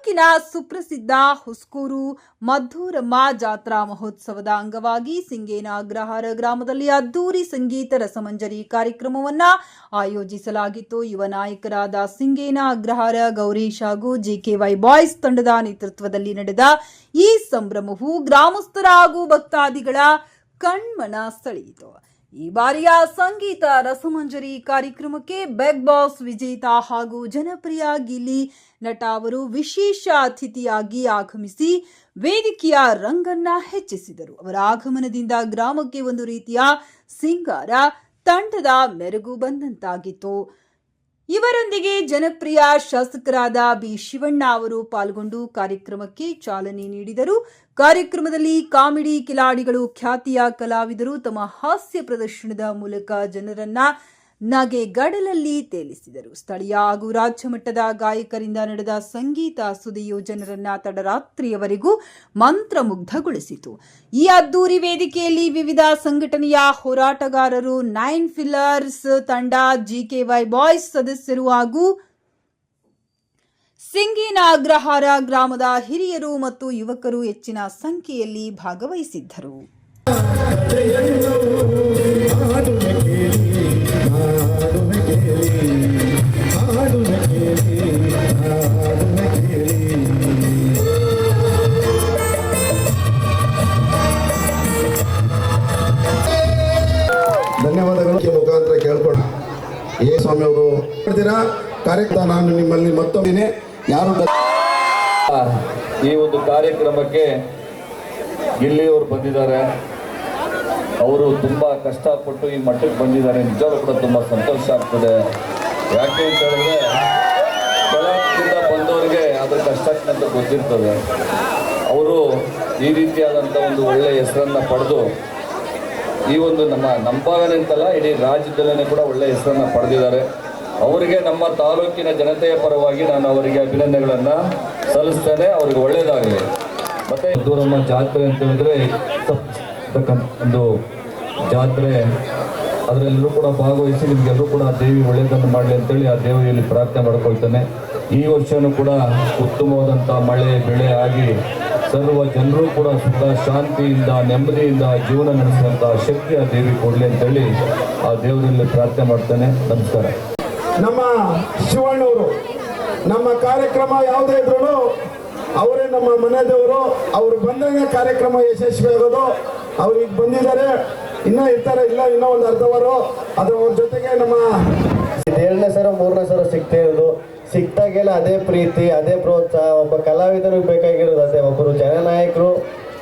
ತಾಲೂಕಿನ ಸುಪ್ರಸಿದ್ಧ ಹುಸ್ಕೂರು ಮದ್ದೂರಮ್ಮ ಜಾತ್ರಾ ಮಹೋತ್ಸವದ ಅಂಗವಾಗಿ ಸಿಂಗೇನ ಅಗ್ರಹಾರ ಗ್ರಾಮದಲ್ಲಿ ಅದ್ದೂರಿ ಸಂಗೀತ ರಸಮಂಜರಿ ಕಾರ್ಯಕ್ರಮವನ್ನು ಆಯೋಜಿಸಲಾಗಿತ್ತು. ಯುವ ನಾಯಕರಾದ ಸಿಂಗೇನ ಅಗ್ರಹಾರ ಗೌರೀಶ್ ಹಾಗೂ ಜಿಕೆವೈ ಬಾಯ್ಸ್ ತಂಡದ ನೇತೃತ್ವದಲ್ಲಿ ನಡೆದ ಈ ಸಂಭ್ರಮವು ಗ್ರಾಮಸ್ಥರ ಹಾಗೂ ಭಕ್ತಾದಿಗಳ ಕಣ್ಮನ ಸೆಳೆಯಿತು. ಈ ಬಾರಿಯ ಸಂಗೀತ ರಸಮಂಜರಿ ಕಾರ್ಯಕ್ರಮಕ್ಕೆ ಬಿಗ್ ಬಾಸ್ ವಿಜೇತ ಹಾಗೂ ಜನಪ್ರಿಯ ಗಿಲ್ಲಿ ನಟ ಅವರು ವಿಶೇಷ ಅತಿಥಿಯಾಗಿ ಆಗಮಿಸಿ ವೇದಿಕೆಯ ರಂಗನ್ನ ಹೆಚ್ಚಿಸಿದರು. ಅವರ ಆಗಮನದಿಂದ ಗ್ರಾಮಕ್ಕೆ ಒಂದು ರೀತಿಯ ಸಿಂಗಾರ ತಂಡದ ಮೆರುಗು ಬಂದಂತಾಗಿತ್ತು. ಇವರೊಂದಿಗೆ ಜನಪ್ರಿಯ ಶಾಸಕರಾದ ಬಿ ಶಿವಣ್ಣ ಅವರು ಪಾಲ್ಗೊಂಡು ಕಾರ್ಯಕ್ರಮಕ್ಕೆ ಚಾಲನೆ ನೀಡಿದರು. ಕಾರ್ಯಕ್ರಮದಲ್ಲಿ ಕಾಮಿಡಿ ಕಿಲಾಡಿಗಳು, ಖ್ಯಾತಿಯ ಕಲಾವಿದರು ತಮ್ಮ ಹಾಸ್ಯ ಪ್ರದರ್ಶನದ ಮೂಲಕ ಜನರನ್ನ ನಗೆಗಡಲಲ್ಲಿ ತೇಲಿಸಿದರು. ಸ್ಥಳೀಯ ಹಾಗೂ ರಾಜ್ಯ ಮಟ್ಟದ ಗಾಯಕರಿಂದ ನಡೆದ ಸಂಗೀತ ಸುದಿಯು ಜನರನ್ನ ತಡರಾತ್ರಿಯವರೆಗೂ ಮಂತ್ರಮುಗ್ಧಗೊಳಿಸಿತು. ಈ ಅದ್ದೂರಿ ವೇದಿಕೆಯಲ್ಲಿ ವಿವಿಧ ಸಂಘಟನೆಯ ಹೋರಾಟಗಾರರು, 9 ಫಿಲ್ಲರ್ಸ್ ತಂಡ, ಜಿಕೆವೈ ಬಾಯ್ಸ್ ಸದಸ್ಯರು ಹಾಗೂ ಸಿಂಗೇನ ಅಗ್ರಹಾರ ಗ್ರಾಮದ ಹಿರಿಯರು ಮತ್ತು ಯುವಕರು ಹೆಚ್ಚಿನ ಸಂಖ್ಯೆಯಲ್ಲಿ ಭಾಗವಹಿಸಿದ್ದರು. ಧನ್ಯವಾದಗಳು. ಮುಖಾಂತರ ಕೇಳ್ಕೊಂಡು ಸ್ವಾಮಿ ಅವರು ಮಾಡ್ತೀರಾ ಕಾರ್ಯಕ್ರಮ. ನಾನು ನಿಮ್ಮಲ್ಲಿ ಮತ್ತೊಮ್ಮೆ ಯಾರು ಈ ಒಂದು ಕಾರ್ಯಕ್ರಮಕ್ಕೆ ಗಿಲ್ಲಿಯವರು ಬಂದಿದ್ದಾರೆ. ಅವರು ತುಂಬಾ ಕಷ್ಟಪಟ್ಟು ಈ ಮಟ್ಟಕ್ಕೆ ಬಂದಿದ್ದಾರೆ. ನಿಜವಾಗ್ಲೂ ಕೂಡ ತುಂಬಾ ಸಂತೋಷ ಆಗ್ತದೆ. ಯಾಕೆ ಅಂತ ಹೇಳಿದ್ರೆ ಕೆಳಗಿಂದ ಬಂದವರಿಗೆ ಅದ್ರ ಕಷ್ಟ ಅಂತ ಗೊತ್ತಿರ್ತದೆ. ಅವರು ಈ ರೀತಿಯಾದಂಥ ಒಂದು ಒಳ್ಳೆಯ ಹೆಸರನ್ನು ಪಡೆದು ಈ ಒಂದು ನಮ್ಮ ಭಾಗನೇ ಅಂತಲ್ಲ, ಇಡೀ ರಾಜ್ಯದಲ್ಲೇ ಕೂಡ ಒಳ್ಳೆಯ ಹೆಸರನ್ನು ಪಡೆದಿದ್ದಾರೆ. ಅವರಿಗೆ ನಮ್ಮ ತಾಲೂಕಿನ ಜನತೆಯ ಪರವಾಗಿ ನಾನು ಅವರಿಗೆ ಅಭಿನಂದನೆಗಳನ್ನು ಸಲ್ಲಿಸ್ತೇನೆ. ಅವ್ರಿಗೆ ಒಳ್ಳೆಯದಾಗಲಿ. ಮತ್ತು ಮದ್ದೂರಮ್ಮ ಜಾತ್ರೆ ಅಂತ ಹೇಳಿದ್ರೆ ಒಂದು ಜಾತ್ರೆ, ಅದರೆಲ್ಲರೂ ಕೂಡ ಭಾಗವಹಿಸಿ ನಿಮಗೆಲ್ಲರೂ ಕೂಡ ದೇವಿ ಒಳ್ಳೆಯದನ್ನು ಮಾಡಲಿ ಅಂತೇಳಿ ಆ ದೇವಿಯಲ್ಲಿ ಪ್ರಾರ್ಥನೆ ಮಾಡ್ಕೊಳ್ತೇನೆ. ಈ ವರ್ಷವೂ ಕೂಡ ಉತ್ತಮವಾದಂಥ ಮಳೆ ಬೆಳೆ ಆಗಿ ಸರ್ವ ಜನರು ಕೂಡ ಸುಖ ಶಾಂತಿಯಿಂದ ನೆಮ್ಮದಿಯಿಂದ ಜೀವನ ನಡೆಸುವಂಥ ಶಕ್ತಿ ಆ ದೇವಿ ಕೊಡಲಿ ಅಂತೇಳಿ ಆ ದೇವರಲ್ಲಿ ಪ್ರಾರ್ಥನೆ ಮಾಡ್ತೇನೆ. ನಮಸ್ಕಾರ. ನಮ್ಮ ಶಿವಣ್ಣವರು ನಮ್ಮ ಕಾರ್ಯಕ್ರಮ ಯಾವುದೇ ಇದ್ರು ಅವರೇ ನಮ್ಮ ಮನೆ ದೇವರು. ಅವರು ಬಂದಾಗ ಕಾರ್ಯಕ್ರಮ ಯಶಸ್ವಿ ಆಗೋದು. ಅವ್ರು ಈಗ ಬಂದಿದ್ದಾರೆ, ಇನ್ನೂ ಇರ್ತಾರೆ, ಇಲ್ಲ ಇನ್ನೂ ಒಂದು ಅರ್ಧವರು. ಅದ್ರ ಜೊತೆಗೆ ನಮ್ಮ 2ನೇ ಸರ 3ನೇ ಸರ ಸಿಗ್ತಾ ಇರೋದು. ಸಿಕ್ತಾಗೆಲ್ಲ ಅದೇ ಪ್ರೀತಿ, ಅದೇ ಪ್ರೋತ್ಸಾಹ. ಒಬ್ಬ ಕಲಾವಿದನಿಗೆ ಬೇಕಾಗಿರೋದು ಅದೇ. ಒಬ್ಬರು ಜನನಾಯಕರು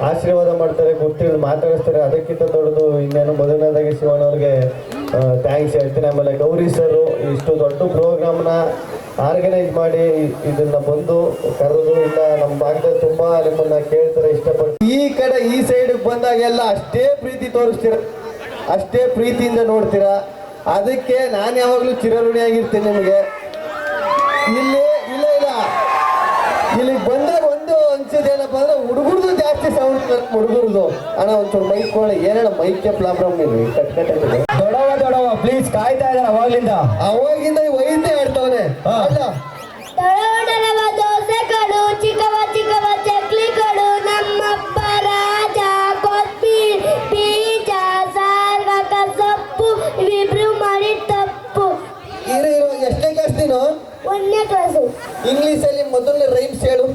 ಆಶೀರ್ವಾದ ಮಾಡ್ತಾರೆ, ಗೊತ್ತಿರೋದು ಮಾತಾಡಿಸ್ತಾರೆ. ಅದಕ್ಕಿಂತ ದೊಡ್ಡದು ಇನ್ನೇನು. ಮೊದಲನೇದಾಗಿ ಶಿವಣ್ಣವ್ರಿಗೆ ಥ್ಯಾಂಕ್ಸ್ ಹೇಳ್ತೀನಿ. ಆಮೇಲೆ ಗೌರಿ ಸರ್ ಇಷ್ಟು ದೊಡ್ಡ ಪ್ರೋಗ್ರಾಮ್ನ ಆರ್ಗನೈಸ್ ಮಾಡಿ ಇದನ್ನ ಬಂದು ಕರೆದು, ಇಲ್ಲ ನಮ್ಮ ಭಾಗದಲ್ಲಿ ತುಂಬಾ ನಿಮ್ಮನ್ನ ಕೇಳ್ತಾರೆ, ಇಷ್ಟಪಟ್ಟು ಈ ಕಡೆ ಈ ಸೈಡ್ ಬಂದಾಗೆಲ್ಲ ಅಷ್ಟೇ ಪ್ರೀತಿ ತೋರಿಸ್ತೀರ, ಅಷ್ಟೇ ಪ್ರೀತಿಯಿಂದ ನೋಡ್ತೀರಾ. ಅದಕ್ಕೆ ನಾನು ಯಾವಾಗಲೂ ಚಿರಋಣಿಯಾಗಿರ್ತೀನಿ ನಿಮಗೆ. ಇಲ್ಲಿ ಬಂದಾಗ ಒಂದು ಅನ್ಸಿದೇನಪ್ಪ ಅಂದ್ರೆ ಹುಡುಗರ್ದು ಜಾಸ್ತಿ ಸೌಂಡ್. ಹುಡುಗರ್ದು ಅಣ್ಣ ಒಂಚೂರು ಮೈಕ್ ಕೊಡಿ. ಏನಣ್ಣ ಮೈಕ್ಗೆ ಪ್ರಾಬ್ಲಮ್ ಇಲ್ಲಿ ದೊಡವ ಪ್ಲೀಸ್ ಕಾಯ್ತಾ ಇದ್ದಾರೆ ಅವಾಗಿಂದ ವೈದ್ಯ ಹೇಳ್ತವನೆ. ದೋಸೆಗಳು, ಚಿಕ್ಕವ ಚಿಕ್ಕವ ಚಕ್ಲಿಗಳು, ನಮ್ಮಪ್ಪ ರಾಜ, ಕೊತ್ಮೀರಿ, ಬೀಜ, ಸಾರ್ವಕ ಸೊಪ್ಪು, ಇವಿಬ್ರು ಮಾಡಿ ತಪ್ಪು. ಎಷ್ಟನೇ ಕ್ಲಾಸ್ ನೀನು? 1ನೇ ಕ್ಲಾಸು. ಇಂಗ್ಲಿಷಲ್ಲಿ ಮೊದಲನೇ ರೈಮ್ಸ್ ಹೇಳು.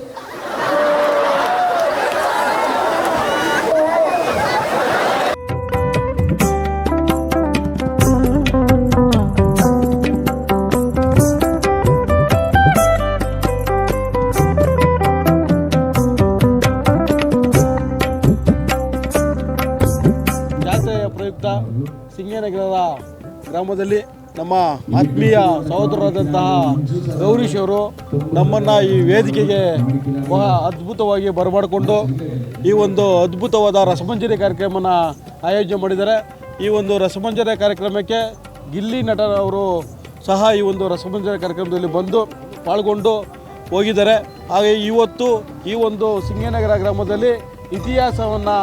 ಜಾತ್ರೆಯ ಪ್ರಯುಕ್ತ ಸಿಂಗೇನಗರದ ಗ್ರಾಮದಲ್ಲಿ ನಮ್ಮ ಆತ್ಮೀಯ ಸಹೋದರರಾದಂತಹ ಗೌರೀಶ್ ಅವರು ನಮ್ಮನ್ನು ಈ ವೇದಿಕೆಗೆ ಬಹಳ ಅದ್ಭುತವಾಗಿ ಬರಮಾಡಿಕೊಂಡು ಈ ಒಂದು ಅದ್ಭುತವಾದ ರಸಮಂಜರಿ ಕಾರ್ಯಕ್ರಮನ ಆಯೋಜನೆ ಮಾಡಿದ್ದಾರೆ. ಈ ಒಂದು ರಸಮಂಜರಿ ಕಾರ್ಯಕ್ರಮಕ್ಕೆ ಗಿಲ್ಲಿ ನಟರವರು ಸಹ ಈ ಒಂದು ರಸಮಂಜರಿ ಕಾರ್ಯಕ್ರಮದಲ್ಲಿ ಬಂದು ಪಾಲ್ಗೊಂಡು ಹೋಗಿದ್ದಾರೆ. ಹಾಗೆ ಇವತ್ತು ಈ ಒಂದು ಸಿಂಗೇನಗರ ಗ್ರಾಮದಲ್ಲಿ ಇತಿಹಾಸವನ್ನು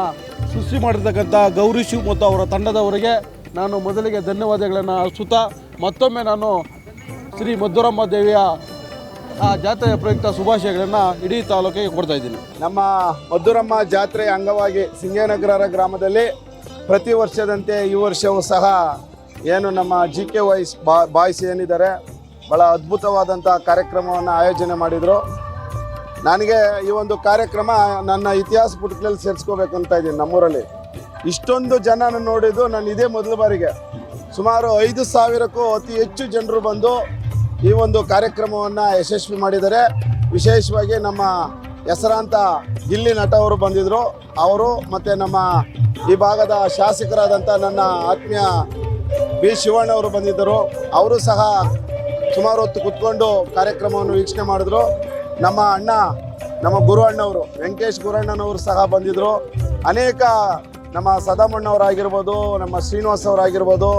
ಸೃಷ್ಟಿ ಮಾಡಿರ್ತಕ್ಕಂಥ ಗೌರೀಶ್ ಮತ್ತು ಅವರ ತಂಡದವರಿಗೆ ನಾನು ಮೊದಲಿಗೆ ಧನ್ಯವಾದಗಳನ್ನು ಅರ್ಪಿಸುತ್ತಾ ಮತ್ತೊಮ್ಮೆ ನಾನು ಶ್ರೀ ಮದ್ದೂರಮ್ಮ ದೇವಿಯ ಆ ಜಾತ್ರೆಯ ಪ್ರಯುಕ್ತ ಶುಭಾಶಯಗಳನ್ನು ಇಡೀ ತಾಲೂಕಿಗೆ ಕೊಡ್ತಾ ಇದ್ದೀನಿ. ನಮ್ಮ ಮಧುರಮ್ಮ ಜಾತ್ರೆಯ ಅಂಗವಾಗಿ ಸಿಂಗೇನಗರ ಗ್ರಾಮದಲ್ಲಿ ಪ್ರತಿ ವರ್ಷದಂತೆ ಈ ವರ್ಷವೂ ಸಹ ಏನು ನಮ್ಮ GKY ಬಾಯ್ಸ್ ಏನಿದ್ದಾರೆ ಭಾಳ ಅದ್ಭುತವಾದಂಥ ಕಾರ್ಯಕ್ರಮವನ್ನು ಆಯೋಜನೆ ಮಾಡಿದರು. ನನಗೆ ಈ ಒಂದು ಕಾರ್ಯಕ್ರಮ ನನ್ನ ಇತಿಹಾಸ ಪುಟಗಳಲ್ಲಿ ಸೇರಿಸ್ಕೋಬೇಕು ಅಂತ ಇದ್ದೀನಿ. ನಮ್ಮೂರಲ್ಲಿ ಇಷ್ಟೊಂದು ಜನನ ನೋಡಿದ್ದು ನಾನು ಇದೇ ಮೊದಲ ಬಾರಿಗೆ. ಸುಮಾರು 5,000ಕ್ಕೂ ಅತಿ ಹೆಚ್ಚು ಜನರು ಬಂದು ಈ ಒಂದು ಕಾರ್ಯಕ್ರಮವನ್ನು ಯಶಸ್ವಿ ಮಾಡಿದ್ದಾರೆ. ವಿಶೇಷವಾಗಿ ನಮ್ಮ ಹೆಸರಾಂತ ಗಿಲ್ಲಿ ನಟ ಅವರು ಬಂದಿದ್ದರು. ಅವರು ಮತ್ತು ನಮ್ಮ ಈ ಭಾಗದ ಶಾಸಕರಾದಂಥ ನನ್ನ ಆತ್ಮೀಯ ಬಿ ಶಿವಣ್ಣವರು ಬಂದಿದ್ದರು. ಅವರು ಸಹ ಸುಮಾರು ಹೊತ್ತು ಕೂತ್ಕೊಂಡು ಕಾರ್ಯಕ್ರಮವನ್ನು ವೀಕ್ಷಣೆ ಮಾಡಿದ್ರು. ನಮ್ಮ ಅಣ್ಣ, ನಮ್ಮ ಗುರು ಅಣ್ಣವರು ವೆಂಕಟೇಶ್ ಗುರಣ್ಣನವರು ಸಹ ಬಂದಿದ್ದರು. ಅನೇಕ ನಮ್ಮ ಸದಾಮಣ್ಣವರಾಗಿರ್ಬೋದು, ನಮ್ಮ ಶ್ರೀನಿವಾಸ್ ಅವರಾಗಿರ್ಬೋದು,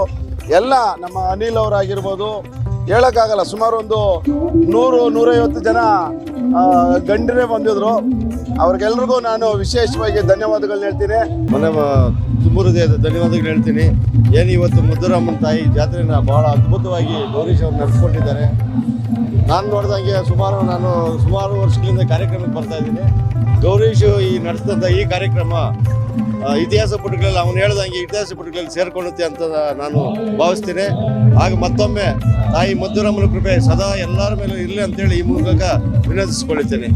ಎಲ್ಲ ನಮ್ಮ ಅನಿಲ್ ಅವರಾಗಿರ್ಬೋದು, ಹೇಳೋಕ್ಕಾಗಲ್ಲ, ಸುಮಾರು ಒಂದು 100-150 ಜನ ಗಂಡರೇ ಬಂದಿದ್ರು. ಅವ್ರಿಗೆಲ್ರಿಗೂ ನಾನು ವಿಶೇಷವಾಗಿ ಧನ್ಯವಾದಗಳನ್ನ ಹೇಳ್ತೀನಿ. ಮನೆ ತುಂಬ ಹೃದಯದ ಧನ್ಯವಾದಗಳು ಹೇಳ್ತೀನಿ. ಏನು ಇವತ್ತು ಮಧುರಮ್ಮನ ತಾಯಿ ಜಾತ್ರೆನ ಭಾಳ ಅದ್ಭುತವಾಗಿ ಗೌರೀಶ್ ಅವರು ನಡೆಸ್ಕೊಟ್ಟಿದ್ದಾರೆ. ನಾನು ನೋಡಿದಂಗೆ ಸುಮಾರು ವರ್ಷಗಳಿಂದ ಕಾರ್ಯಕ್ರಮಕ್ಕೆ ಬರ್ತಾ ಇದ್ದೀನಿ. ಗೌರೀಶ್ ಈ ನಡೆಸಿದಂಥ ಈ ಕಾರ್ಯಕ್ರಮ ಇತಿಹಾಸ ಪುಟಗಳಲ್ಲಿ ಅವನು ಹೇಳ್ದಂಗೆ ಇತಿಹಾಸ ಪುಟಗಳಲ್ಲಿ ಸೇರ್ಕೊಳ್ಳುತ್ತೆ ಅಂತ ನಾನು ಭಾವಿಸ್ತೀನಿ. ಆಗ ಮತ್ತೊಮ್ಮೆ ತಾಯಿ ಮಧುರಮ್ಮನ ಕೃಪೆ ಸದಾ ಎಲ್ಲರ ಮೇಲೂ ಇರಲಿ ಅಂತೇಳಿ ಈ ಮೂಲಕ ವಿನಂತಿಸ್ಕೊಳ್ತೇನೆ.